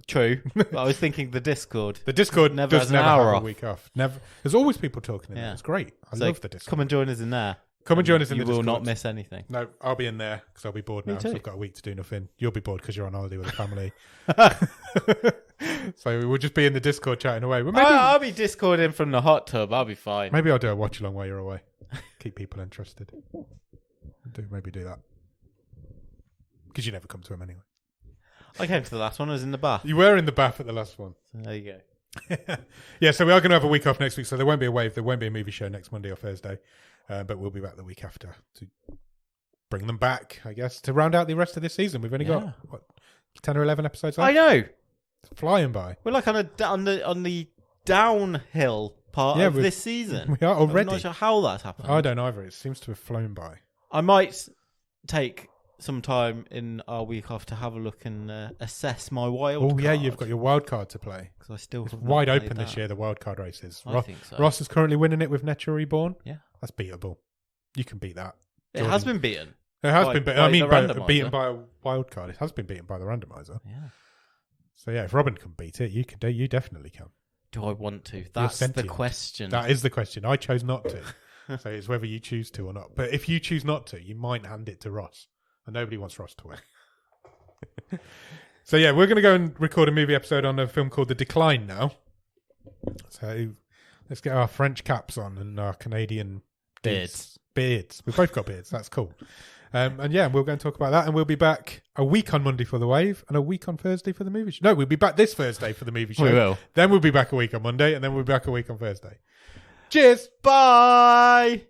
True. But I was thinking the Discord. The Discord Never does has an never hour have off. a week off. Never. There's always people talking in there. It's great. I So love the Discord. come and join us in there. Come and join us in the Discord. You will Discord. not miss anything. No, I'll be in there because I'll be bored Me now. too. So I've got a week to do nothing. You'll be bored because you're on holiday with the family. So we'll just be in the Discord chatting away. But I'll be Discording from the hot tub. I'll be fine. maybe I'll do a watch along while you're away. Keep people interested. Maybe do that because you never come to them anyway. I came to the last one. I was in the bath. You were in the bath at the last one. So there you go. Yeah, so we are going to have a week off next week. So there won't be a wave. There won't be a movie show next Monday or Thursday. But we'll be back the week after to bring them back, I guess, to round out the rest of this season. We've only got, 10 or 11 episodes left? I know. It's flying by. We're like on the downhill part of this season. We are already. I'm not sure how that's happened. I don't either. It seems to have flown by. I might take some time in our week off to have a look and assess my wild card. Oh, yeah, you've got your wild card to play. Because I still have not Wide played open that. this year, the wild card races. I think so. Ross is currently winning it with Nature Reborn. Yeah. That's beatable. You can beat that. It has been beaten. It has by- been beaten. by I mean, the beaten randomizer. by a wild card. It has been beaten by the randomizer. Yeah. So, yeah, if Robin can beat it, you can do. You definitely can. Do I want to? That's the sentient. question. That is the question. I chose not to. So it's whether you choose to or not. But if you choose not to, you might hand it to Ross. And nobody wants Ross to win. So yeah, we're going to go and record a movie episode on a film called The Decline now. So let's get our French caps on and our Canadian Beards. Beards. We've both got beards. That's cool. And yeah, we'll go and talk about that. And we'll be back a week on Monday for the wave and a week on Thursday for the movie show. No, we'll be back this Thursday for the movie show. We will. Then we'll be back a week on Monday and then we'll be back a week on Thursday. Cheers. Bye.